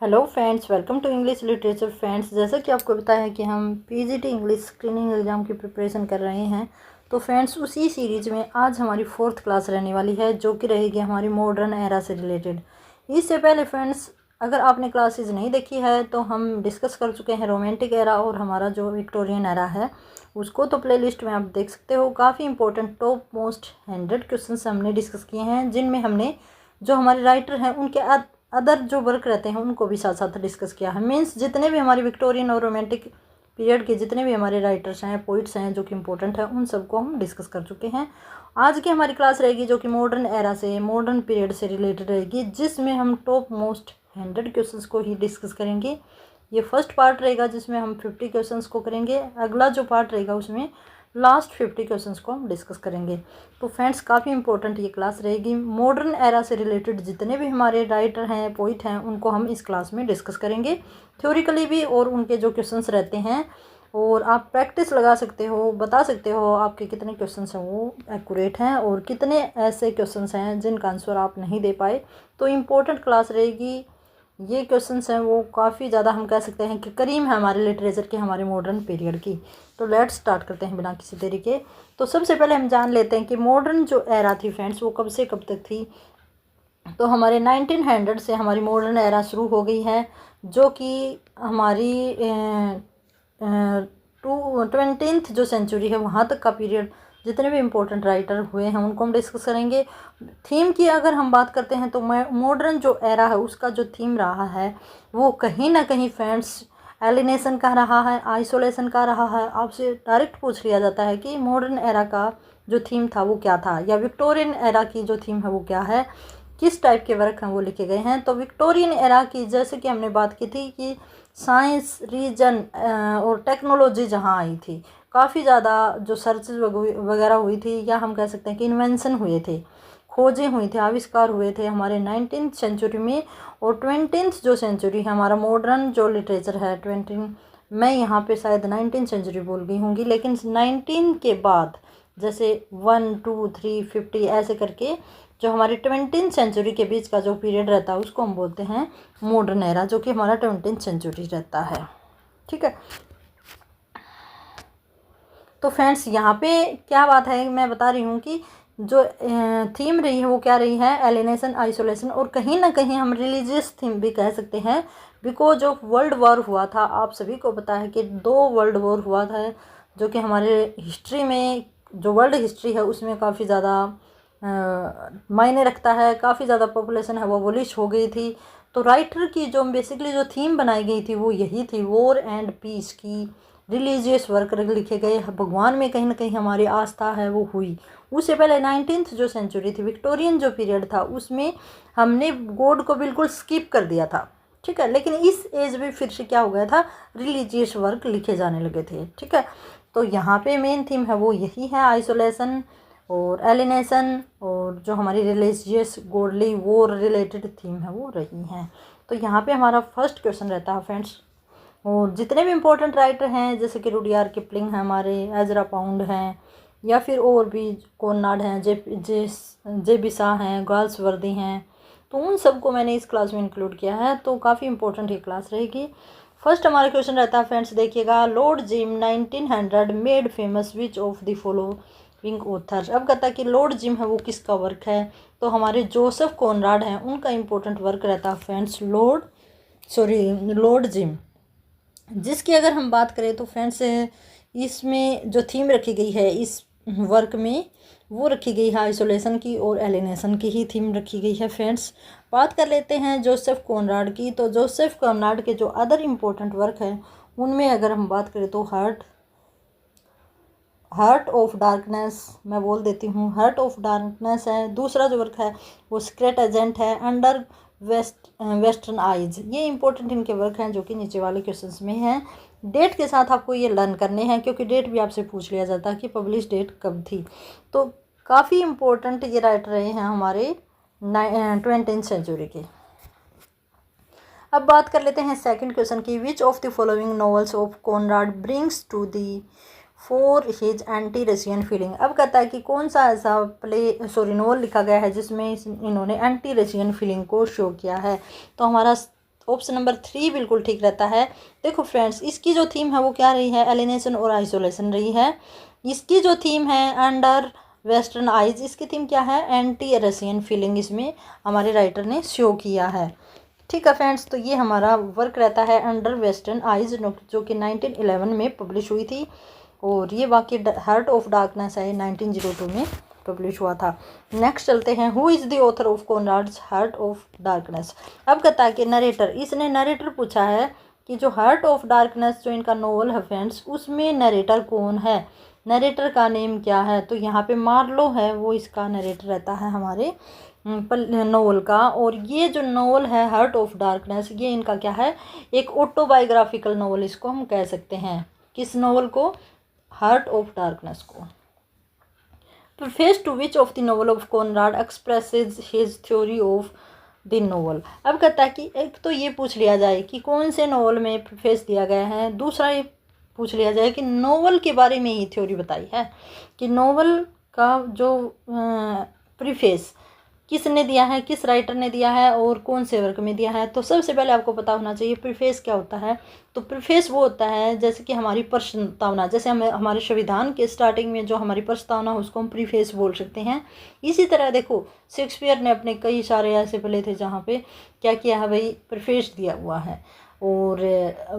Hello friends, welcome to English literature friends. जैसा कि आपको पता है कि हम पीजीटी इंग्लिश स्क्रीनिंग एग्ज़ाम की प्रिपरेशन कर रहे हैं, तो फ्रेंड्स उसी सीरीज़ में आज हमारी 4th क्लास रहने वाली है, जो कि रहेगी हमारी मॉडर्न एरा से रिलेटेड। इससे पहले फ्रेंड्स, अगर आपने क्लासेस नहीं देखी है तो हम डिस्कस कर चुके हैं रोमांटिक एरा और हमारा जो विक्टोरियन एरा है उसको, तो प्लेलिस्ट में आप देख सकते हो। काफ़ी इंपॉर्टेंट टॉप मोस्ट 100 क्वेश्चन हमने डिस्कस किए हैं, जिनमें हमने जो हमारे राइटर हैं उनके अदर जो वर्क रहते हैं उनको भी साथ साथ डिस्कस किया है। मीन्स जितने भी हमारे विक्टोरियन और रोमांटिक पीरियड के जितने भी हमारे राइटर्स हैं, पोइट्स हैं जो कि इम्पोर्टेंट है, उन सबको हम डिस्कस कर चुके हैं। आज की हमारी क्लास रहेगी जो कि मॉडर्न एरा से, मॉडर्न पीरियड से रिलेटेड रहेगी, जिसमें हम टॉप मोस्ट 100 क्वेश्चंस को ही डिस्कस करेंगे। ये फर्स्ट पार्ट रहेगा जिसमें हम 50 क्वेश्चंस को करेंगे। अगला जो पार्ट रहेगा उसमें लास्ट 50 क्वेश्चंस को हम डिस्कस करेंगे। तो फ्रेंड्स, काफ़ी इंपॉर्टेंट ये क्लास रहेगी। मॉडर्न एरा से रिलेटेड जितने भी हमारे राइटर हैं, पोइट हैं, उनको हम इस क्लास में डिस्कस करेंगे, थ्योरिकली भी और उनके जो क्वेश्चंस रहते हैं। और आप प्रैक्टिस लगा सकते हो, बता सकते हो आपके कितने क्वेश्चंस हैं वो एक्यूरेट हैं और कितने ऐसे क्वेश्चंस हैं जिनका आंसर आप नहीं दे पाए। तो इम्पोर्टेंट क्लास रहेगी। ये क्वेश्चंस हैं वो काफ़ी ज़्यादा, हम कह सकते हैं कि करीम है हमारे लिटरेचर के, हमारे मॉडर्न पीरियड की। तो लेट्स स्टार्ट करते हैं बिना किसी देरी के। तो सबसे पहले हम जान लेते हैं कि मॉडर्न जो एरा थी फ्रेंड्स, वो कब से कब तक थी। तो हमारे 1900 से हमारी मॉडर्न एरा शुरू हो गई है, जो कि हमारी 20th जो सेंचुरी है वहाँ तक का पीरियड। जितने भी इम्पोर्टेंट राइटर हुए हैं उनको हम डिस्कस करेंगे। थीम की अगर हम बात करते हैं तो मॉडर्न जो एरा है उसका जो थीम रहा है वो कहीं ना कहीं फ्रेंड्स एलिनेशन का रहा है, आइसोलेशन का रहा है। आपसे डायरेक्ट पूछ लिया जाता है कि मॉडर्न एरा का जो थीम था वो क्या था, या विक्टोरियन एरा की जो थीम है वो क्या है, किस टाइप के वर्क हैं वो लिखे गए हैं। तो विक्टोरियन एरा की जैसे कि हमने बात की थी कि साइंस, रीजन और टेक्नोलॉजी जहाँ आई थी, काफ़ी ज़्यादा जो सर्च वगैरह हुई थी, या हम कह सकते हैं कि इन्वेंशन हुए थे, खोजें हुई थी, आविष्कार हुए थे हमारे 19th सेंचुरी में। और 20th जो सेंचुरी है हमारा मॉडर्न जो लिटरेचर है 20, मैं यहाँ पे शायद 19th सेंचुरी बोल गई होंगी, लेकिन 19 के बाद जैसे 1 2 3 50 ऐसे करके जो हमारी 20th सेंचुरी के बीच का जो पीरियड रहता है उसको हम बोलते हैं मॉडर्न एरा, जो कि हमारा 20th सेंचुरी रहता है। ठीक है। तो फ्रेंड्स, यहाँ पे क्या बात है, मैं बता रही हूँ कि जो थीम रही है वो क्या रही है, एलिनेशन, आइसोलेशन, और कहीं ना कहीं हम रिलीजियस थीम भी कह सकते हैं। बिकॉज ऑफ वर्ल्ड वॉर हुआ था, आप सभी को पता है कि 2 वर्ल्ड वॉर हुआ था, जो कि हमारे हिस्ट्री में, जो वर्ल्ड हिस्ट्री है उसमें काफ़ी ज़्यादा मायने रखता है। काफ़ी ज़्यादा पॉपुलेशन है वो अबॉलिश हो गई थी। तो राइटर की जो बेसिकली जो थीम बनाई गई थी वो यही थी, वॉर एंड पीस की। रिलीजियस वर्क लिखे गए, भगवान में कहीं ना कहीं हमारी आस्था है वो हुई। उससे पहले 19th जो सेंचुरी थी, विक्टोरियन जो पीरियड था, उसमें हमने गॉड को बिल्कुल स्किप कर दिया था। ठीक है। लेकिन इस एज में फिर से क्या हो गया था, रिलीजियस वर्क लिखे जाने लगे थे। ठीक है। तो यहाँ पे मेन थीम है वो यही है, आइसोलेशन और एलिनेशन, और जो हमारी religious godly war related theme है वो रही हैं। तो यहाँ पे हमारा फर्स्ट क्वेश्चन रहता है फ्रेंड्स। और जितने भी इम्पोर्टेंट राइटर हैं जैसे कि रुडयार्ड किपलिंग हैं, हमारे एजरा पाउंड हैं, या फिर और भी कॉनराड हैं, जे बिसा हैं, गाल्सवर्दी हैं, तो उन सबको मैंने इस क्लास में इंक्लूड किया है। तो काफ़ी इंपॉर्टेंट ये क्लास रहेगी। फर्स्ट हमारा क्वेश्चन रहता है फ्रेंड्स, देखिएगा, Lord Jim 1900 made famous which of the following author. अब कहता है कि लॉर्ड जिम है वो किसका वर्क है। तो हमारे जोसेफ कॉनराड हैं, उनका इंपॉर्टेंट वर्क रहता है फ्रेंड्स लॉर्ड जिम, जिसकी अगर हम बात करें तो फ्रेंड्स इसमें जो थीम रखी गई है इस वर्क में वो रखी गई है आइसोलेशन की और एलिनेशन की ही थीम रखी गई है फ्रेंड्स। बात कर लेते हैं जोसेफ कॉनराड की। तो जोसेफ कॉनराड के जो अदर इम्पोर्टेंट वर्क है उनमें अगर हम बात करें तो हार्ट ऑफ डार्कनेस, मैं बोल देती हूँ, हार्ट ऑफ डार्कनेस है। दूसरा जो वर्क है वो सीक्रेट एजेंट है, अंडर वेस्टर्न आइज। ये इंपॉर्टेंट इनके वर्क हैं जो कि नीचे वाले क्वेश्चंस में हैं। डेट के साथ आपको ये लर्न करने हैं, क्योंकि डेट भी आपसे पूछ लिया जाता है कि पब्लिश डेट कब थी। तो काफ़ी इम्पोर्टेंट ये राइटर रहे हैं हमारे 20th सेंचुरी के। अब बात कर लेते हैं सेकंड क्वेश्चन की, which of the following novels of Conrad brings to the fore his anti Russian feeling. अब कहता है कि कौन सा ऐसा नॉवल लिखा गया है जिसमें इन्होंने एंटी रशियन फीलिंग को शो किया है। तो हमारा ऑप्शन नंबर 3 बिल्कुल ठीक रहता है। देखो फ्रेंड्स, इसकी जो थीम है वो क्या रही है, एलिनेशन और आइसोलेशन रही है। इसकी जो थीम है अंडर वेस्टर्न आइज, इसकी थीम क्या है, एंटी रशियन फीलिंग इसमें हमारे राइटर ने शो किया है। ठीक है फ्रेंड्स, तो ये हमारा वर्क रहता है अंडर वेस्टर्न आइज, जो कि 1911 में पब्लिश हुई थी। और ये बाकी हार्ट ऑफ डार्कनेस है 1902 में पब्लिश हुआ था। नेक्स्ट चलते हैं, who is the author of Conrad's Heart of Darkness. अब कहता है कि नरेटर, इसने नरेटर पूछा है कि जो हार्ट ऑफ डार्कनेस जो इनका नोवेल है फ्रेंड्स, उसमें नरेटर कौन है, नरेटर का नेम क्या है। तो यहाँ पे मार्लो है, वो इसका नरेटर रहता है हमारे नोवेल का। और ये जो नोवेल है हार्ट ऑफ डार्कनेस, ये इनका क्या है, एक ऑटोबायोग्राफिकल नोवेल इसको हम कह सकते हैं। किस नोवेल को, हार्ट ऑफ डार्कनेस को। Preface to which of the novel of Conrad expresses his theory of the novel. अब कहता है कि एक तो ये पूछ लिया जाए कि कौन से नोवेल में प्रीफेस दिया गया है, दूसरा ये पूछ लिया जाए कि नोवेल के बारे में ही थ्योरी बताई है, कि नोवेल का जो प्रीफेस किसने दिया है, किस राइटर ने दिया है और कौन से वर्क में दिया है। तो सबसे पहले आपको पता होना चाहिए प्रीफेस क्या होता है। तो प्रीफेस वो होता है जैसे कि हमारी प्रस्तावना, जैसे हमें हमारे संविधान के स्टार्टिंग में जो हमारी प्रस्तावना है उसको हम प्रीफेस बोल सकते हैं। इसी तरह देखो, शेक्सपियर ने अपने कई सारे ऐसे प्ले थे जहाँ पे क्या किया है भाई, प्रीफेस दिया हुआ है। और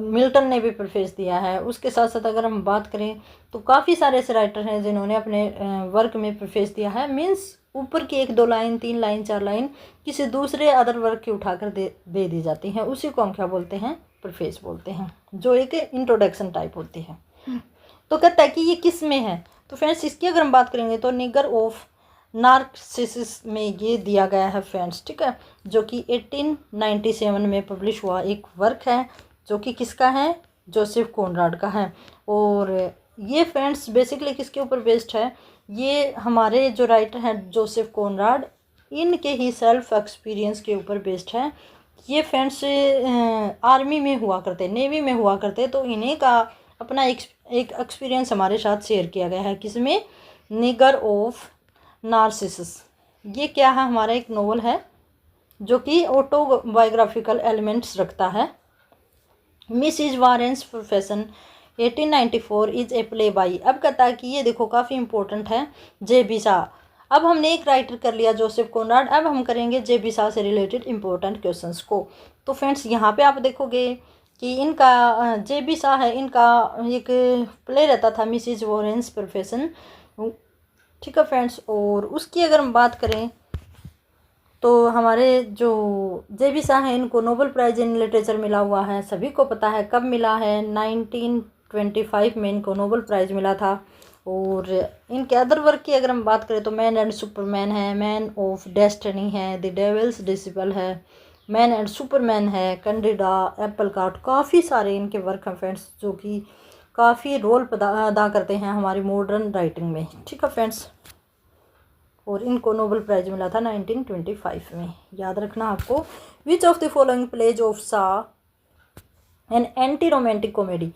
मिल्टन ने भी प्रीफेस दिया है। उसके साथ साथ अगर हम बात करें तो काफ़ी सारे ऐसे राइटर हैं जिन्होंने अपने वर्क में प्रीफेस दिया है। मीन्स ऊपर की 1-2 लाइन, 3 लाइन, 4 लाइन किसी दूसरे अदर वर्क की उठाकर दे दी जाती हैं, उसी को हम क्या बोलते हैं, प्रीफेस बोलते हैं, जो एक इंट्रोडक्शन टाइप होती है। तो कहता है कि ये किस में है। तो फ्रेंड्स, इसकी अगर हम बात करेंगे तो निगर ऑफ नार्सिसस में ये दिया गया है फ्रेंड्स। ठीक है, जो कि 1897 में पब्लिश हुआ एक वर्क है, जो कि किसका है, जोसेफ कॉनराड का है। और ये फ्रेंड्स बेसिकली किसके ऊपर बेस्ड है, ये हमारे जो राइटर हैं जोसेफ कॉनराड, इनके ही सेल्फ एक्सपीरियंस के ऊपर बेस्ड है। ये फ्रेंड्स आर्मी में हुआ करते, नेवी में हुआ करते, तो इन्हीं का अपना एक एक्सपीरियंस हमारे साथ शेयर किया गया है। किसमें, निगर ऑफ नार्सिसस। ये क्या है, हमारा एक नोवेल है जो कि ऑटोबायोग्राफिकल एलिमेंट्स रखता है। Mrs Warren's profession 1894 is a play by. अब कहता है कि ये देखो काफ़ी इंपॉर्टेंट है, जे.बी. शाह। अब हमने एक राइटर कर लिया जोसेफ कॉनराड, अब हम करेंगे जे.बी. शाह से रिलेटेड इंपॉर्टेंट क्वेश्चंस को। तो फ्रेंड्स, यहाँ पे आप देखोगे कि इनका जे.बी. शाह है, इनका एक प्ले रहता था मिसिज वारेंस प्रोफेशन। ठीक है फ्रेंड्स, और उसकी अगर हम बात करें तो हमारे जो जे.बी. शाह हैं, इनको नोबेल प्राइज़ इन लिटरेचर मिला हुआ है। सभी को पता है कब मिला है, 1925 में इनको नोबेल प्राइज़ मिला था। और इनके अदर वर्क की अगर हम बात करें तो मैन एंड सुपरमैन है, मैन ऑफ डेस्टिनी है, द डेविल्स डिसिपल है, मैन एंड सुपरमैन है, कैंडिडा, एप्पल कार्ट, काफ़ी सारे इनके वर्क हैं फ्रेंड्स, जो कि काफ़ी रोल अदा करते हैं हमारी मॉडर्न राइटिंग में। ठीक है फ्रेंड्स, और इनको नोबेल प्राइज़ मिला था 1925 में, याद रखना आपको। Which of the following plays of Shaw an anti romantic comedy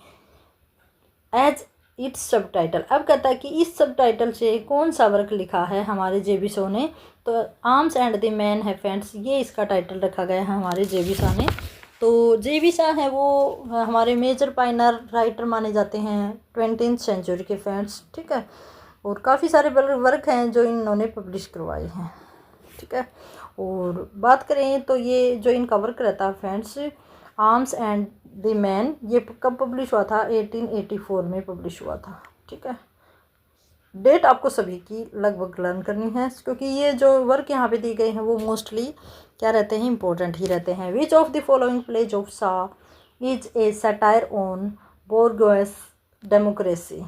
as its subtitle. अब कहता है कि इस सब टाइटल से कौन सा वर्क लिखा है हमारे जे.बी. शाह ने। तो आर्म्स एंड द मैन है फ्रेंड्स, ये इसका टाइटल रखा गया है हमारे जे.बी. शाह ने। तो जे.बी. शाह है वो हमारे मेजर पाइनर राइटर माने जाते हैं 20th सेंचुरी के फ्रेंड्स। ठीक है, और काफ़ी सारे वर्क हैं जो इन्होंने पब्लिश करवाए हैं। ठीक है, और बात करें तो ये जो इनका वर्क रहता है friends, arms and the man, ये कब पब्लिश हुआ था, 1884 में पब्लिश हुआ था। ठीक है, डेट आपको सभी की लगभग लर्न करनी है, क्योंकि ये जो वर्क यहाँ पे दी गए हैं वो मोस्टली क्या रहते हैं, इंपॉर्टेंट ही रहते हैं। Which of the following plays of Shaw is a satire on bourgeois democracy.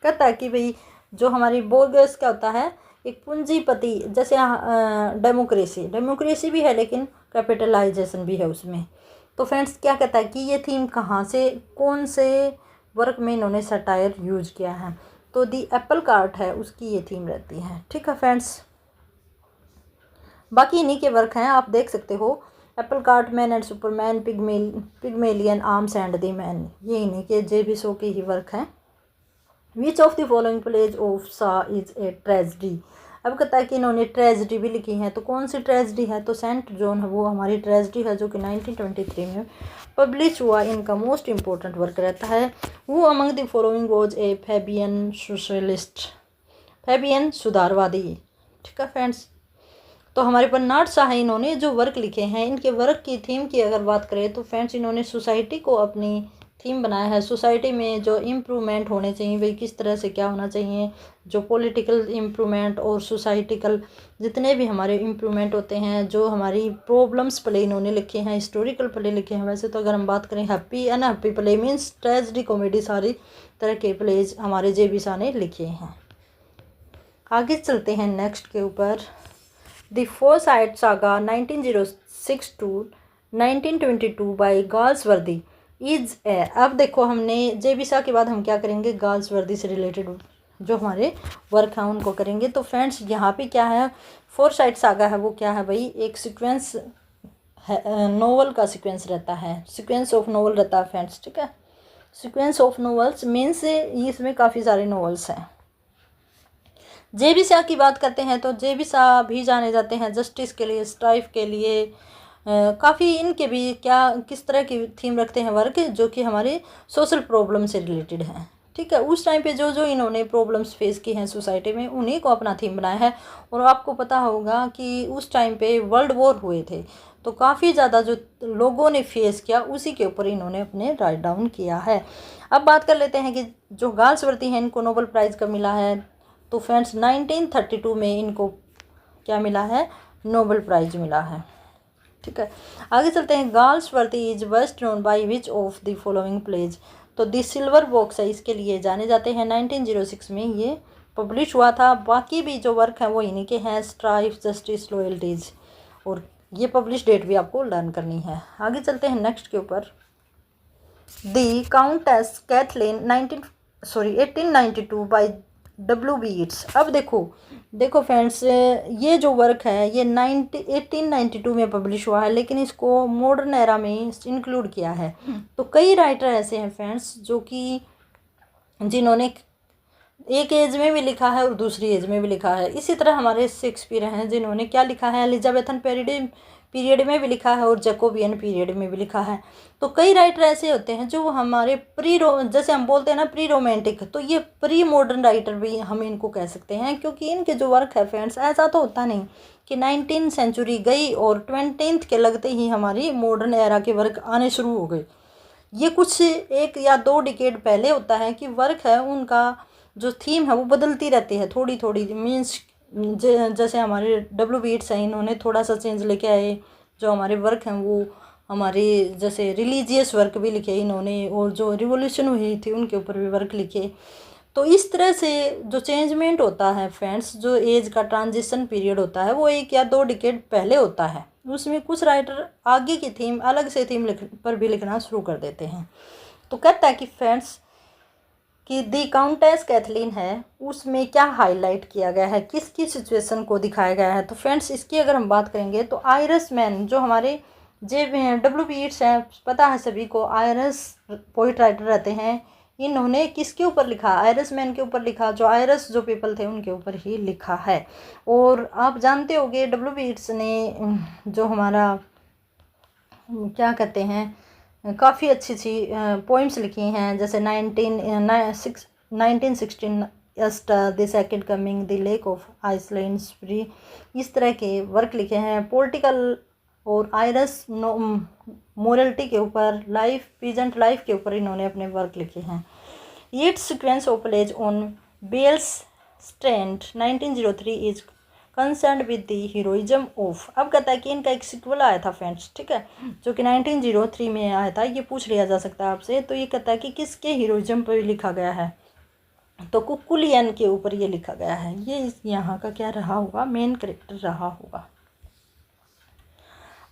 कहता है कि भाई जो हमारी बोर्गस क्या होता है, एक पूंजीपति, जैसे डेमोक्रेसी भी है लेकिन कैपिटलाइजेशन भी है उसमें। तो फ्रेंड्स, क्या कहता है कि ये थीम कहाँ से, कौन से वर्क में इन्होंने सटायर यूज किया है। तो दी एप्पल कार्ट है, उसकी ये थीम रहती है। ठीक है फ्रेंड्स, बाकी इन्हीं के वर्क हैं, आप देख सकते हो। Apple cart, man and Superman, Pygmalion, arms and the man, ये इन्हीं के जे.बी. शाह के ही वर्क हैं। Which of the following plays of Shaw is a tragedy. अब कहता है कि इन्होंने ट्रेजिडी भी लिखी है। तो कौन सी ट्रेजिडी है? तो सेंट जॉन है वो हमारी ट्रेजिडी है, जो कि 1923 में पब्लिश हुआ। इनका मोस्ट इम्पोर्टेंट वर्क रहता है वो among the following was a Fabian socialist, Fabian सुधारवादी। ठीक है फ्रेंड्स। तो हमारे बर्नार्ड शाह है, इन्होंने जो वर्क लिखे हैं, इनके वर्क की थीम की अगर बात करें तो फ्रेंड्स इन्होंने सोसाइटी को अपनी थीम बनाया है। सोसाइटी में जो इम्प्रूवमेंट होने चाहिए वही किस तरह से क्या होना चाहिए, जो पॉलिटिकल इम्प्रूवमेंट और सोसाइटिकल जितने भी हमारे इम्प्रूवमेंट होते हैं, जो हमारी प्रॉब्लम्स प्ले इन्होंने लिखे हैं, हिस्टोरिकल प्ले लिखे हैं। वैसे तो अगर हम बात करें happy unhappy play means tragedy comedy, सारी तरह के प्लेज हमारे जे.बी. शाह ने लिखे हैं। आगे चलते हैं नेक्स्ट के ऊपर। The foresight saga 1906 to 1922 by Galsworthy is a. अब देखो हमने जे.बी. शाह के बाद हम क्या करेंगे, गाल्सवर्दी से रिलेटेड जो हमारे वर्क हैं उनको करेंगे। तो फ्रेंड्स यहाँ पे क्या है, फोरसाइट सागा है वो क्या है भाई, एक सीक्वेंस है, नोवेल का सीक्वेंस रहता है, सीक्वेंस ऑफ नोवेल रहता है फ्रेंड्स। ठीक है, सीक्वेंस ऑफ नोवेल्स मीन्स इसमें काफ़ी सारे नोवेल्स हैं। जे.बी. शाह की बात करते हैं तो जे.बी. शाह भी जाने जाते हैं जस्टिस के लिए, स्ट्राइफ के लिए। काफ़ी इनके भी क्या किस तरह की थीम रखते हैं वर्क, जो कि हमारे सोशल प्रॉब्लम से रिलेटेड हैं। ठीक है, उस टाइम पे जो जो इन्होंने प्रॉब्लम्स फेस की हैं सोसाइटी में, उन्हीं को अपना थीम बनाया है। और आपको पता होगा कि उस टाइम पे वर्ल्ड वॉर हुए थे, तो काफ़ी ज़्यादा जो लोगों ने फेस किया उसी के ऊपर इन्होंने अपने राइट डाउन किया है। अब बात कर लेते हैं कि जो गाल्सवर्दी हैं इनको नोबेल प्राइज़ कब मिला है। तो फ्रेंड्स 1932 में इनको क्या मिला है, नोबेल प्राइज़ मिला है। ठीक है, आगे चलते हैं। Galsworthy is best known by which of the following pledge. तो द सिल्वर बॉक्स है, इसके लिए जाने जाते हैं। 1906 में ये पब्लिश हुआ था। बाकी भी जो वर्क हैं वो इन्हीं के हैं, स्ट्राइफ, जस्टिस, लॉयल्टीज, और ये पब्लिश डेट भी आपको लर्न करनी है। आगे चलते हैं नेक्स्ट के ऊपर। The countess Kathleen 1892 by W.B. Yeats। अब देखो फ्रेंड्स, ये जो वर्क है ये 1892 में पब्लिश हुआ है, लेकिन इसको मॉडर्न एरा में इंक्लूड किया है। तो कई राइटर ऐसे हैं फ्रेंड्स जो कि जिन्होंने एक एज में भी लिखा है और दूसरी एज में भी लिखा है। इसी तरह हमारे शेक्सपियर हैं जिन्होंने क्या लिखा है, एलिजाबेथन पीरियड में भी लिखा है और जैकोबियन पीरियड में भी लिखा है। तो कई राइटर ऐसे होते हैं जो हमारे जैसे हम बोलते हैं ना प्री रोमांटिक, तो ये प्री मॉडर्न राइटर भी हम इनको कह सकते हैं, क्योंकि इनके जो वर्क है फ्रेंड्स ऐसा तो होता नहीं कि 19th सेंचुरी गई और 20th के लगते ही हमारी मॉडर्न एरा के वर्क आने शुरू हो गए। ये कुछ 1 या 2 डिकेड पहले होता है कि वर्क है उनका जो थीम है वो बदलती रहती है थोड़ी थोड़ी, मीन्स जैसे हमारे W.B. Yeats हैं, इन्होंने थोड़ा सा चेंज लेके आए। जो हमारे वर्क हैं वो हमारे जैसे रिलीजियस वर्क भी लिखे इन्होंने, और जो रिवोल्यूशन हुई थी उनके ऊपर भी वर्क लिखे। तो इस तरह से जो चेंजमेंट होता है फ्रेंड्स, जो एज का ट्रांजिशन पीरियड होता है वो 1 या 2 डिकेड पहले होता है। उसमें कुछ राइटर आगे की थीम अलग से थीम पर भी लिखना शुरू कर देते हैं। तो कहता है कि फ्रेंड्स कि दी काउंटेस कैथलीन है उसमें क्या हाईलाइट किया गया है, किसकी सिचुएशन को दिखाया गया है। तो फ्रेंड्स इसकी अगर हम बात करेंगे तो आयरस मैन जो हमारे W.B. Yeats हैं, पता है सभी को, आयरस पोइट राइटर रहते हैं। इन्होंने किसके ऊपर लिखा, आयरस मैन के ऊपर लिखा, जो आयरस जो पीपल थे उनके ऊपर ही लिखा है। और आप जानते होंगे W.B. Yeats ने जो हमारा क्या कहते हैं काफ़ी अच्छी पोइम्स लिखी हैं, जैसे 1916 the second coming, the lake of island spree, इस तरह के वर्क लिखे हैं। पॉलिटिकल और आयरस मोरलिटी के ऊपर, लाइफ पीजेंट लाइफ के ऊपर इन्होंने अपने वर्क लिखे हैं। Yeats's sequence of plays on Baile's strand 1903 is concern with the heroism of. अब कहता है कि इनका एक सिक्वल आया था फ्रेंड्स, ठीक है, जो कि 1903 में आया था। ये पूछ लिया जा सकता है आपसे। तो ये कहता है कि किसके हीरोइज्म पर लिखा गया है, तो कुकुलियन के ईयर ये लिखा गया है। ये यहाँ का क्या रहा होगा, मेन कैरेक्टर रहा होगा।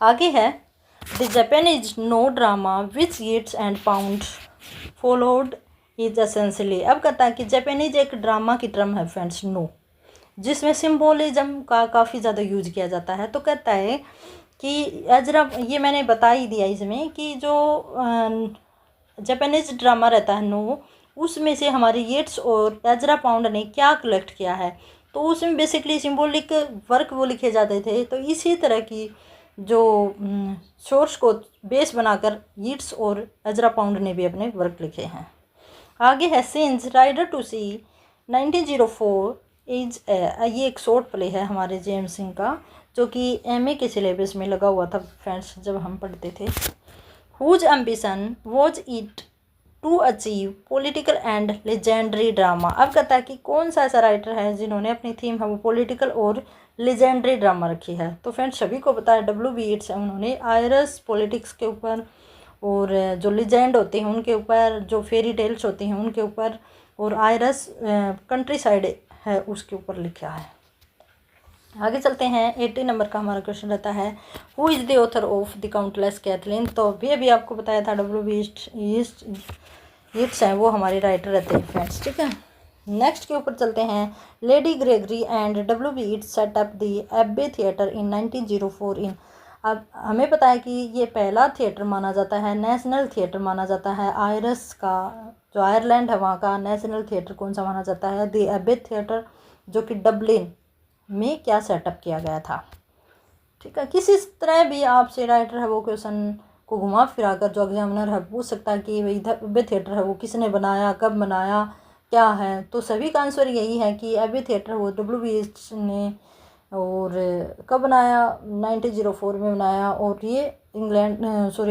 आगे है the Japanese Noh drama which Yeats and Pound followed is essentially. अब कहता है कि जापानीज एक ड्रामा की टर्म है फ्रेंड्स, नो, जिसमें सिम्बोलिज्म का काफ़ी ज़्यादा यूज किया जाता है। तो कहता है कि एजरा, ये मैंने बता ही दिया इसमें कि जो जापानीज ड्रामा रहता है नो, उसमें से हमारे येट्स और एजरा पाउंड ने क्या कलेक्ट किया है। तो उसमें बेसिकली सिंबॉलिक वर्क वो लिखे जाते थे। तो इसी तरह की जो सोर्स को बेस बनाकर यीट्स और एजरा पाउंड ने भी अपने वर्क लिखे हैं। आगे है सिंस राइडर टू सी 1904 इज ये एक शॉर्ट प्ले है हमारे जेम्स सिंह का, जो कि एमए के सिलेबस में लगा हुआ था फ्रेंड्स जब हम पढ़ते थे। Whose ambition was it to achieve political and legendary drama. अब कहता है कि कौन सा ऐसा राइटर है जिन्होंने अपनी थीम है वो पॉलिटिकल और लेजेंडरी ड्रामा रखी है। तो फ्रेंड्स सभी को पता है डब्ल्यू.बी. येट्स है, उन्होंने आयरस पॉलिटिक्स के ऊपर और जो लेजेंड होते हैं उनके ऊपर, जो फेरी टेल्स होती हैं उनके ऊपर, और आयरस कंट्री साइड है उसके ऊपर लिखा है। आगे चलते हैं। 80 नंबर का हमारा क्वेश्चन रहता है who is the author of the countless Kathleen. तो अभी आपको बताया था डब्ल्यू.बी. येट्स हैं वो हमारे राइटर रहते हैं फ्रेंड्स, ठीक है। नेक्स्ट के ऊपर चलते हैं। Lady Gregory and W B. Yeats set up the Abbey theatre in 1904 in. अब हमें पता है कि ये पहला थिएटर माना जाता है, नेशनल थिएटर माना जाता है आयरस का, जो आयरलैंड है वहाँ का नेशनल थिएटर कौन सा माना जाता है, द एब्बे थिएटर, जो कि डबलिन में क्या सेटअप किया गया था, ठीक है। किसी तरह भी आपसे राइटर है वो क्वेश्चन को घुमा फिरा कर जो एग्जामिनर है पूछ सकता है कि भाई एब्बे थिएटर है वो किसने बनाया, कब बनाया, क्या है। तो सभी का आंसर यही है कि एब्बे थिएटर वो डब्ल्यू.बी. येट्स ने, और कब बनाया, 1904 में बनाया, और ये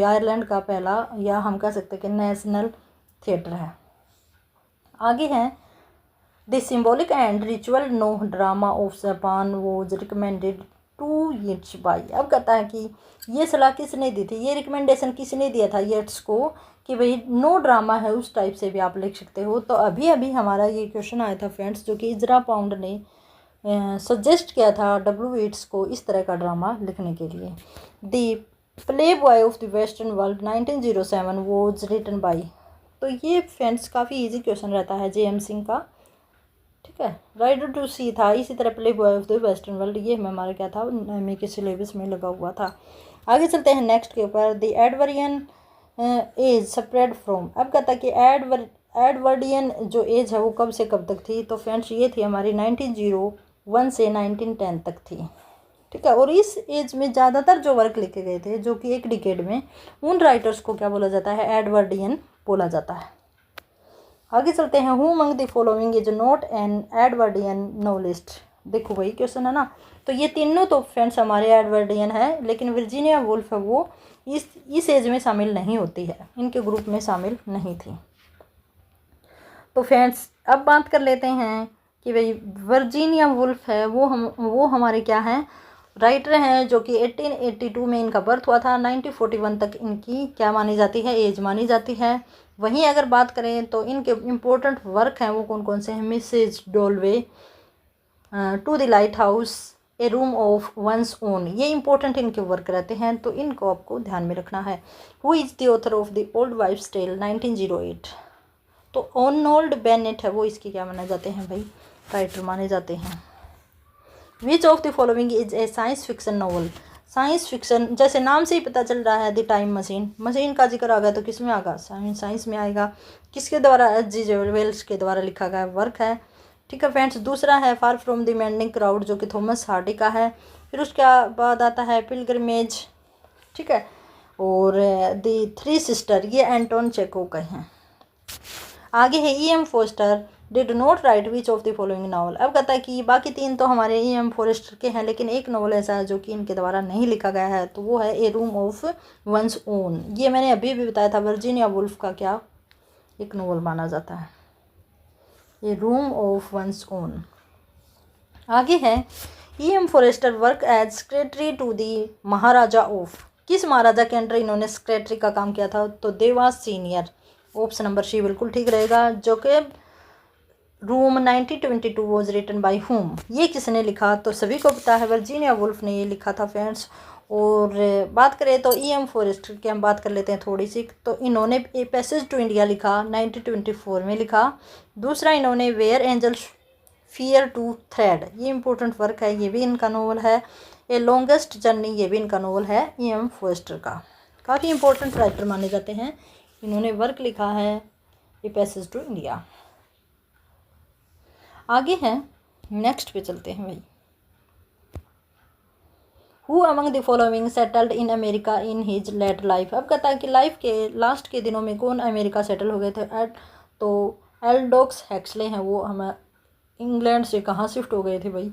आयरलैंड का पहला, या हम कह सकते हैं कि नेशनल थिएटर है। आगे है the symbolic and ritual Noh drama of Japan was recommended to Yeats by. अब कहता है कि ये सलाह किसने दी थी, ये रिकमेंडेशन किसने दिया था येट्स को कि भाई नो ड्रामा है उस टाइप से भी आप लिख सकते हो। तो अभी अभी हमारा ये क्वेश्चन आया था फ्रेंड्स, जो कि एजरा पाउंड ने सजेस्ट किया था डब्ल्यू. येट्स को इस तरह का ड्रामा लिखने के लिए। The playboy of the western world 1907 was written by. तो ये फ्रेंड्स काफ़ी इजी क्वेश्चन रहता है जे एम सिंह का, ठीक है। राइडर टू सी था, इसी तरह play boy of the western world ये हमारा क्या था एमए के सिलेबस में लगा हुआ था। आगे चलते हैं नेक्स्ट के ऊपर। The Edwardian age spread from. अब कहता है कि एडवर्डियन जो एज है वो कब से कब तक थी। तो फ्रेंड्स ये थी हमारी 1901 से 1910 तक थी, ठीक है। और इस एज में ज़्यादातर जो वर्क लिखे गए थे, जो कि एक डिकेड में, उन राइटर्स को क्या बोला जाता है, एडवर्डियन बोला जाता है। आगे चलते हैं। Who among the following is not an Edwardian novelist. देखो वही क्वेश्चन है ना। तो ये तीनों तो फ्रेंड्स हमारे एडवर्डियन है, लेकिन वर्जीनिया वुल्फ है वो इस एज में शामिल नहीं होती है, इनके ग्रुप में शामिल नहीं थी। तो फ्रेंड्स अब बात कर लेते हैं कि भाई वर्जीनिया वुल्फ है वो हमारे क्या हैं, राइटर हैं, जो कि 1882 में इनका बर्थ हुआ था। 1941 तक इनकी क्या मानी जाती है, एज मानी जाती है। वहीं अगर बात करें तो इनके इम्पोर्टेंट वर्क हैं वो कौन कौन से हैं, Mrs Dalloway, to the lighthouse, a room of one's own, ये इंपॉर्टेंट इनके वर्क रहते हैं, तो इनको आपको ध्यान में रखना है। Who is the author of the old wives' tale 1908। तो ओनोल्ड बेनेट है वो इसके क्या माने जाते हैं भाई, राइटर माने जाते हैं। Which of the following is a science fiction novel. Science fiction जैसे नाम से ही पता चल रहा है, द टाइम मशीन, मशीन का जिक्र आ गया तो किस में आएगा, साइंस में आएगा। किसके द्वारा, एच.जी. वेल्स के द्वारा लिखा गया वर्क है, ठीक है फ्रेंड्स। दूसरा है far from the mending crowd, जो कि थॉमस हार्डी का है। फिर उसके बाद आता है पिलग्रिमेज, ठीक है, और द थ्री सिस्टर, ये एंटोन चेकोव के हैं। आगे है E.M. Forster did not write which of the following novel. अब कहता है कि बाकी तीन तो हमारे E.M. फोरेस्टर के हैं, लेकिन एक नावल ऐसा है जो कि इनके द्वारा नहीं लिखा गया है, तो वो है a room of one's own. ये मैंने अभी भी बताया था, वर्जीनिया वुल्फ का क्या एक नावल माना जाता है, a room of one's own. आगे है E.M. Forster work as secretary to the maharaja of. किस महाराजा के अंडर इन्होंने सेक्रेटरी का काम किया था, तो Dewas senior, option number C बिल्कुल ठीक रहेगा। जो कि room 1922 was written by whom, ये किसने लिखा, तो सभी को पता है वर्जीनिया वुल्फ ने ये लिखा था फ्रेंड्स। और बात करें तो E.M. फोरेस्टर की हम बात कर लेते हैं थोड़ी सी। तो इन्होंने ए पैसेज टू इंडिया लिखा 1924 में लिखा। दूसरा इन्होंने where angels fear to tread, ये इंपॉर्टेंट वर्क है, ये भी इनका नोवेल है। ए लॉन्गेस्ट जर्नी, ये भी इनका नोवेल है E.M. फोरेस्टर का। काफ़ी इंपॉर्टेंट राइटर माने जाते हैं, इन्होंने वर्क लिखा है ए पैसेज टू इंडिया। आगे है नेक्स्ट पे चलते हैं भाई। Who among the following settled in America in his late life. अब कहता है कि लाइफ के लास्ट के दिनों में कौन अमेरिका सेटल हो गए थे। तो एल्डोक्स हैक्सले हैं, वो हम इंग्लैंड से कहाँ शिफ्ट हो गए थे भाई,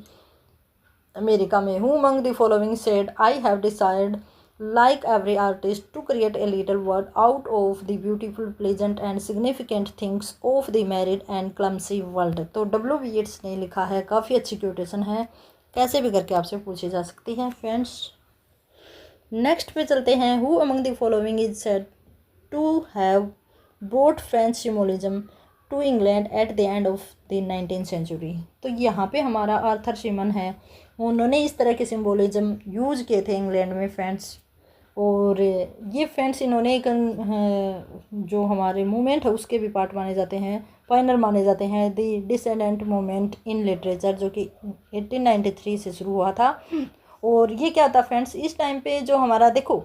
अमेरिका में। Who among the following said I have decide like every artist to create a little word out of the beautiful, pleasant and significant things of the married and clumsy world। तो W B Yeats ने लिखा है, काफ़ी अच्छी क्योटेशन है, कैसे भी करके आपसे पूछी जा सकती है फ्रेंड्स। नेक्स्ट पे चलते हैं। Who among the following is said to have brought French symbolism to England at the end of the 19th century. तो यहाँ पे हमारा आर्थर शिमन है, उन्होंने इस तरह के सिम्बोलिज्म यूज किए थे इंग्लैंड में फ्रेंड्स। और ये फ्रेंड्स इन्होंने एक जो हमारे मूवमेंट है उसके भी पार्ट माने जाते हैं, पायनर माने जाते हैं। The descendant movement in literature, जो कि 1893 से शुरू हुआ था। और ये क्या था फ्रेंड्स, इस टाइम पे जो हमारा देखो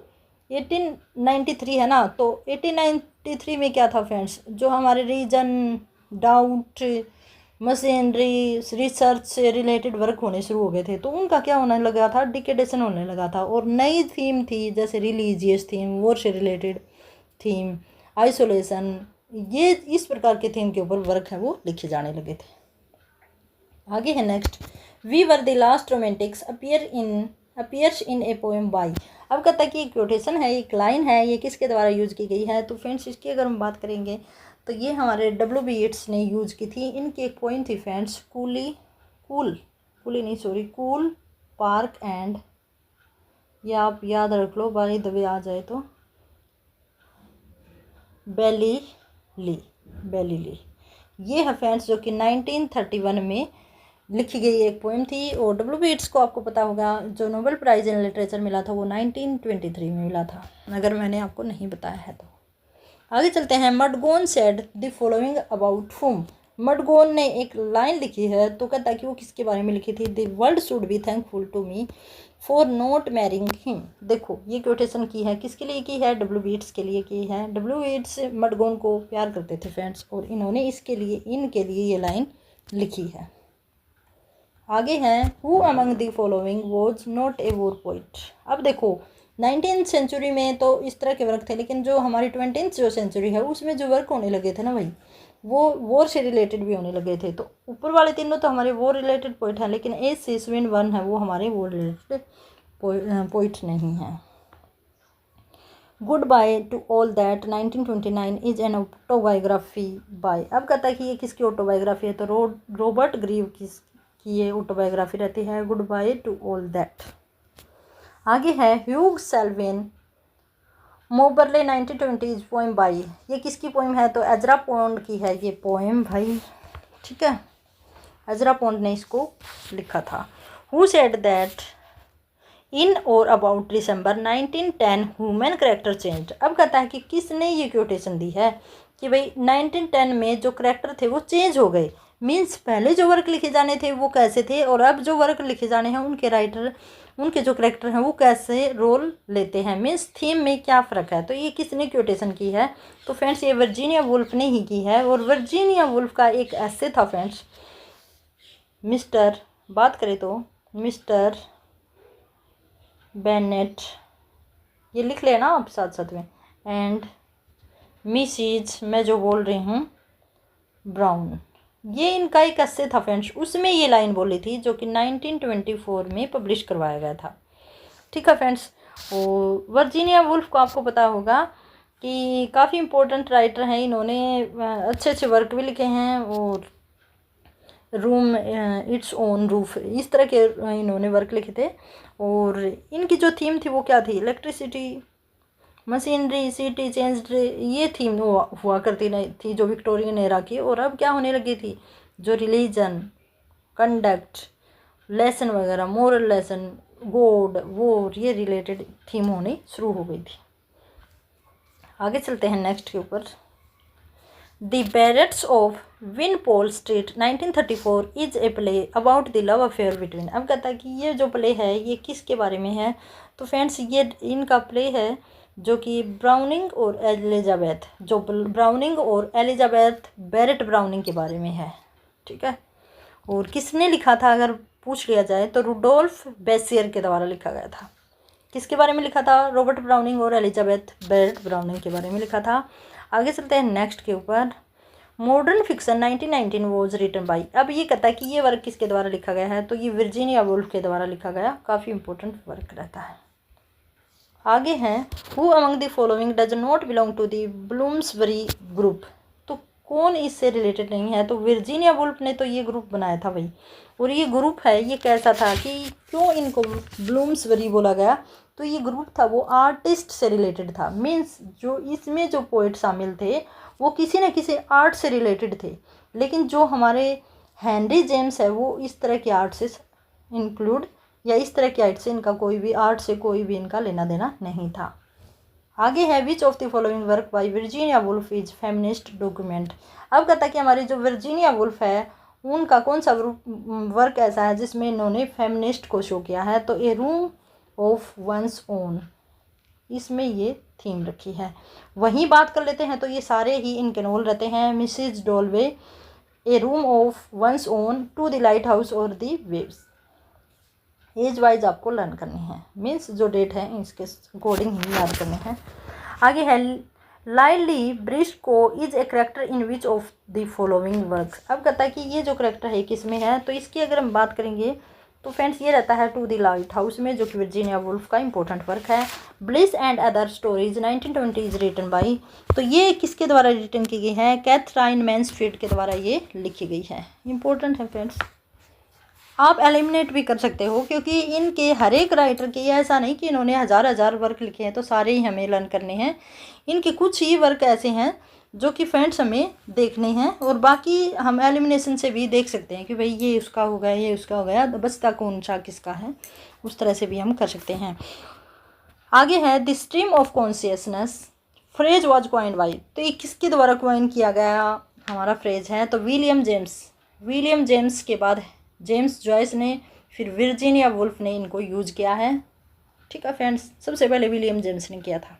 1893 है ना, तो 1893 में क्या था फ्रेंड्स, जो हमारे रीजन, डाउट, मशीनरी, रिसर्च से रिलेटेड वर्क होने शुरू हो गए थे। तो उनका क्या होने लगा था, डिकेडेशन होने लगा था। और नई थीम थी, जैसे रिलीजियस थीम, वॉर से रिलेटेड थीम, आइसोलेशन, ये इस प्रकार के थीम के ऊपर वर्क है वो लिखे जाने लगे थे। आगे है next. We were the last romantics appears in a poem by. अब कहता है कि एक कोटेशन है, एक लाइन है, ये किसके द्वारा यूज की गई है। तो फ्रेंड्स इसकी अगर हम बात करेंगे तो ये हमारे डब्ल्यू बी येट्स ने यूज की थी। इनकी एक पोएम थी फ्रेंड्स, कूल पार्क एंड, ये आप याद रख लो, बारी दबे आ जाए तो, बेली ली। ये है फ्रेंड्स जो कि 1931 में लिखी गई एक पोएम थी। और डब्ल्यू बी येट्स को आपको पता होगा जो नोबेल प्राइज़ इन लिटरेचर मिला था वो 1923 में मिला था, अगर मैंने आपको नहीं बताया है तो। आगे चलते हैं। मडगोन सेड द फॉलोइंग अबाउट हुम। मडगोन ने एक लाइन लिखी है, तो कहता है कि वो किसके बारे में लिखी थी। The world should be thankful to me for not marrying him. देखो ये कोटेशन की है, किसके लिए की है, डब्ल्यू बी येट्स के लिए की है। डब्ल्यू बी येट्स मडगोन को प्यार करते थे फ्रेंड्स, और इन्होंने इनके लिए ये लाइन लिखी है। आगे हैं। Who among the following was not a war poet. अब देखो 19th सेंचुरी में तो इस तरह के वर्क थे, लेकिन जो हमारी 20th जो सेंचुरी है उसमें जो वर्क होने लगे थे ना भाई, वो वॉर से रिलेटेड भी होने लगे थे। तो ऊपर वाले तीनों तो हमारे वॉर रिलेटेड पोइट हैं, लेकिन ए सी स्विन वन है वो हमारे वॉर रिलेटेड पोइट नहीं है। Good bye to all that 1929 is an autobiography by. अब कहता है कि ये किसकी ऑटोबायोग्राफी है, तो रॉबर्ट ग्रीव की ये ऑटोबायोग्राफी रहती है, good bye to all that. आगे है। Hugh Selwyn Moberly 1920 poem by. ये किसकी पोएम है, तो एजरा पॉन्ड की है ये पोएम भाई, ठीक है, एजरा पॉन्ड ने इसको लिखा था। हु सेड दैट इन और about December 1910 human character change. अब कहता है कि किसने ये क्योटेशन दी है कि भाई 1910 में जो करेक्टर थे वो चेंज हो गए। मीन्स पहले जो वर्क लिखे जाने थे वो कैसे थे, और अब जो वर्क लिखे जाने हैं उनके राइटर, उनके जो करेक्टर हैं वो कैसे रोल लेते हैं, मीन्स थीम में क्या फ़र्क है। तो ये किसने क्योटेशन की है, तो फ्रेंड्स ये वर्जीनिया वुल्फ ने ही की है। और वर्जीनिया वुल्फ का एक ऐसे था फ्रेंड्स, बात करें तो मिस्टर बेनेट, ये लिख लेना आप साथ साथ में, एंड मिसिज, मैं जो बोल रही हूँ, ब्राउन, ये इनका एक ऐसे था फ्रेंड्स। उसमें ये लाइन बोली थी जो कि 1924 में पब्लिश करवाया गया था, ठीक है फ्रेंड्स। और वर्जीनिया वुल्फ को आपको पता होगा कि काफ़ी इम्पोर्टेंट राइटर हैं, इन्होंने अच्छे अच्छे वर्क भी लिखे हैं। और रूम इट्स ओन रूफ, इस तरह के इन्होंने वर्क लिखे थे। और इनकी जो थीम थी वो क्या थी, इलेक्ट्रिसिटी, मशीनरी, सिटी चेंज, ये थीम हुआ करती नहीं थी जो विक्टोरियन एरा की। और अब क्या होने लगी थी, जो रिलीजन, कंडक्ट, लेसन वगैरह, मोरल लेसन, गॉड, वॉर, ये रिलेटेड थीम होनी शुरू हो गई थी। आगे चलते हैं नेक्स्ट के ऊपर। The Barretts of Wimpole Street 1934 is a play about the love affair between. अब कहता है कि ये जो प्ले है ये किसके बारे में है, तो फ्रेंड्स ये इनका प्ले है जो कि ब्राउनिंग और एलिजाबेथ बैरेट ब्राउनिंग के बारे में है, ठीक है। और किसने लिखा था अगर पूछ लिया जाए तो रुडोल्फ बेसियर के द्वारा लिखा गया था। किसके बारे में लिखा था? रॉबर्ट ब्राउनिंग और एलिजाबेथ बेरेट ब्राउनिंग के बारे में लिखा था। आगे चलते हैं नेक्स्ट के ऊपर। Modern fiction 1919 was written by. अब ये कहता है कि ये वर्क किसके द्वारा लिखा गया है, तो ये वर्जीनिया वुल्फ के द्वारा लिखा गया, काफ़ी इंपॉर्टेंट वर्क रहता है। आगे हैं who among the following does not belong to the Bloomsbury group. तो कौन इससे रिलेटेड नहीं है? तो वर्जीनिया वुल्फ ने तो ये ग्रुप बनाया था भाई, और ये ग्रुप है ये कैसा था कि क्यों इनको ब्लूम्सबरी बोला गया, तो ये ग्रुप था वो आर्टिस्ट से रिलेटेड था। मीन्स जो इसमें जो पोइट शामिल थे वो किसी न किसी आर्ट से रिलेटेड थे, लेकिन जो हमारे हेनरी जेम्स है वो इस तरह के आर्ट से इंक्लूड या इस तरह के आर्ट से इनका कोई भी आर्ट से कोई भी इनका लेना देना नहीं था। आगे है which of the following work by Virginia Woolf is feminist document. अब कहता है कि हमारी जो वर्जीनिया वुल्फ है उनका कौन सा वर्क ऐसा है जिसमें इन्होंने फेमिनिस्ट को शो किया है, तो ए रूम ऑफ वंस ओन, इसमें ये थीम रखी है। वहीं बात कर लेते हैं तो ये सारे ही इनके नॉवल रहते हैं। Mrs Dalloway, a room of one's own, to the lighthouse और द वेव्स। एज वाइज आपको लर्न करनी है, मीन्स जो डेट है इसके अकॉर्डिंग ही याद करने हैं। आगे है Lily Briscoe is a character in which of the following work. अब कहता है कि ये जो करेक्टर है किस में है, तो इसकी अगर हम बात करेंगे तो फ्रेंड्स ये रहता है टू द लाइट हाउस में, जो कि वर्जीनिया वुल्फ का इंपॉर्टेंट वर्क है। Bliss and other stories 1920 is written by, तो ये किसके द्वारा रिटन की गई है? कैथराइन मैन्सफील्ड के द्वारा ये लिखी गई है। इंपॉर्टेंट है फ्रेंड्स, आप एलिमिनेट भी कर सकते हो क्योंकि इनके हर एक राइटर के ऐसा नहीं कि इन्होंने हज़ार वर्क लिखे हैं तो सारे ही हमें लर्न करने हैं। इनके कुछ ही वर्क ऐसे हैं जो कि फ्रेंड्स हमें देखने हैं, और बाकी हम एलिमिनेशन से भी देख सकते हैं कि भाई ये उसका हो गया, ये उसका हो गया, बचता कौन सा किसका है, उस तरह से भी हम कर सकते हैं। आगे है the stream of consciousness phrase was coined by, तो ये किसके द्वारा क्वाइन किया गया हमारा फ्रेज है? तो विलियम जेम्स के बाद जेम्स जॉयस ने, फिर वर्जीनिया वुल्फ ने इनको यूज किया है। ठीक है फ्रेंड्स, सबसे पहले विलियम जेम्स ने किया था।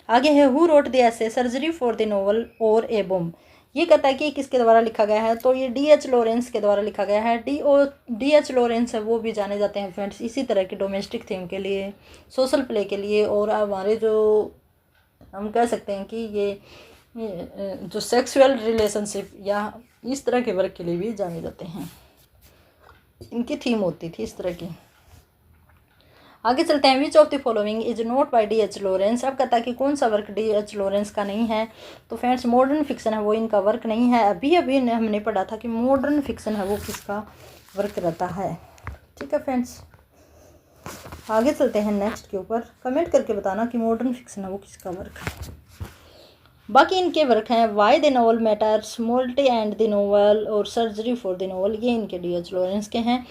आगे है who wrote the essay surgery for the novel और ए बॉम। ये कहता है कि किसके द्वारा लिखा गया है, तो ये D.H. लॉरेंस के द्वारा लिखा गया है। D.H. लॉरेंस है वो भी जाने जाते हैं फ्रेंड्स इसी तरह के डोमेस्टिक थीम के लिए, सोशल प्ले के लिए, और हमारे जो हम कह सकते हैं कि ये जो सेक्सुअल रिलेशनशिप या इस तरह के वर्क के लिए भी जाने जाते हैं। इनकी थीम होती थी इस तरह की। आगे चलते हैं which of the following is not by D.H. Lawrence. अब कहता है कि कौन सा वर्क D.H. लॉरेंस का नहीं है, तो फ्रेंड्स मॉडर्न फिक्शन है वो इनका वर्क नहीं है। अभी हमने पढ़ा था कि मॉडर्न फिक्शन है वो किसका वर्क रहता है। ठीक है फ्रेंड्स, आगे चलते हैं नेक्स्ट के ऊपर। कमेंट करके बताना कि मॉडर्न फिक्शन है वो किसका वर्क है। बाकी इनके वर्क हैं why the novel matters, morality and the novel और सर्जरी फॉर द नोवेल, ये इनके D.H. लॉरेंस के हैं।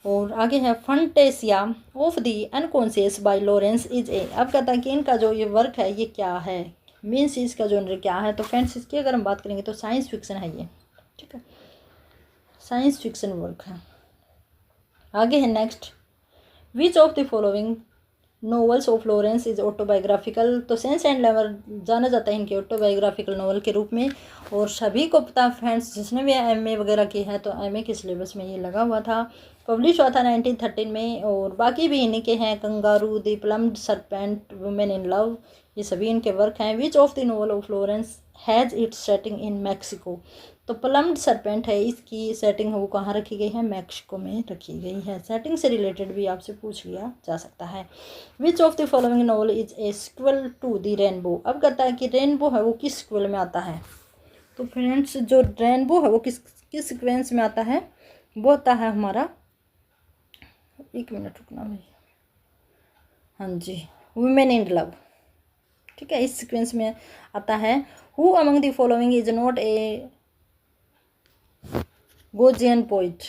और आगे है fantasia of the unconscious by Lawrence is a. अब कहता है कि इनका जो ये वर्क है ये क्या है, मीन्स इसका जॉनर क्या है, तो फ्रेंड्स इसकी अगर हम बात करेंगे तो साइंस फिक्शन है ये। ठीक है, साइंस फिक्शन वर्क है। आगे है next which of the following novels of Lawrence is autobiographical, तो सेंस एंड लेवर जाना जाता है इनके ऑटोबायोग्राफिकल नोवेल के रूप में। और सभी को पता फ्रेंड्स जिसने भी MA वगैरह की है तो MA के सिलेबस में ये लगा हुआ था, पब्लिश हुआ था 1913 में। और बाकी भी इन्हीं के हैं kangaroo, the plumed serpent, women in love, ये सभी इनके वर्क हैं। Which of the novel of Lawrence has its setting in Mexico, तो प्लम्ड सरपेंट है इसकी सेटिंग वो कहाँ रखी गई है? मैक्सिको में रखी गई है। सेटिंग से रिलेटेड भी आपसे पूछ लिया जा सकता है। Which of the following novel is a sequel to the rainbow. अब कहता है कि रेनबो है वो किस सिक्वल में आता है, तो फ्रेंड्स जो रेनबो है वो किस सीक्वेंस में आता है, वो आता है हमारा, एक मिनट रुकना भाई, हाँ जी, वुमेन इन लव। ठीक है, इस सीक्वेंस में आता है। Who among the following is not a Georgian poet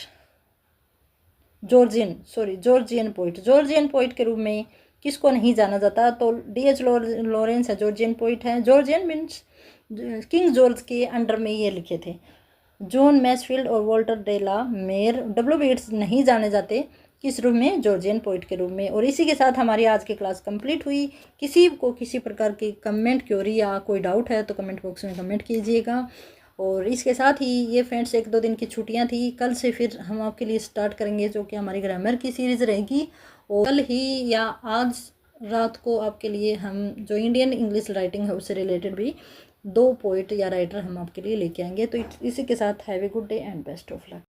के रूप में किसको नहीं जाना जाता, तो D.H. लॉरेंस है जॉर्जियन पोइट है। जॉर्जियन मीन्स किंग जॉर्ज के अंडर में ये लिखे थे। जॉन मैसफील्ड और Walter de la Mare W. Yeats नहीं जाने जाते किस रूप में? जॉर्जियन पोइट के रूप में। और इसी के साथ हमारी आज की क्लास कंप्लीट हुई। किसी को किसी प्रकार की कमेंट क्वेरी या कोई डाउट है तो कमेंट बॉक्स में कमेंट कीजिएगा। और इसके साथ ही ये फ्रेंड्स 1-2 दिन की छुट्टियां थी, कल से फिर हम आपके लिए स्टार्ट करेंगे जो कि हमारी ग्रामर की सीरीज़ रहेगी। और कल ही या आज रात को आपके लिए हम जो इंडियन इंग्लिश राइटिंग है उससे रिलेटेड भी 2 पोइट या राइटर हम आपके लिए लेके आएंगे। तो इसी के साथ have a good day and best of luck.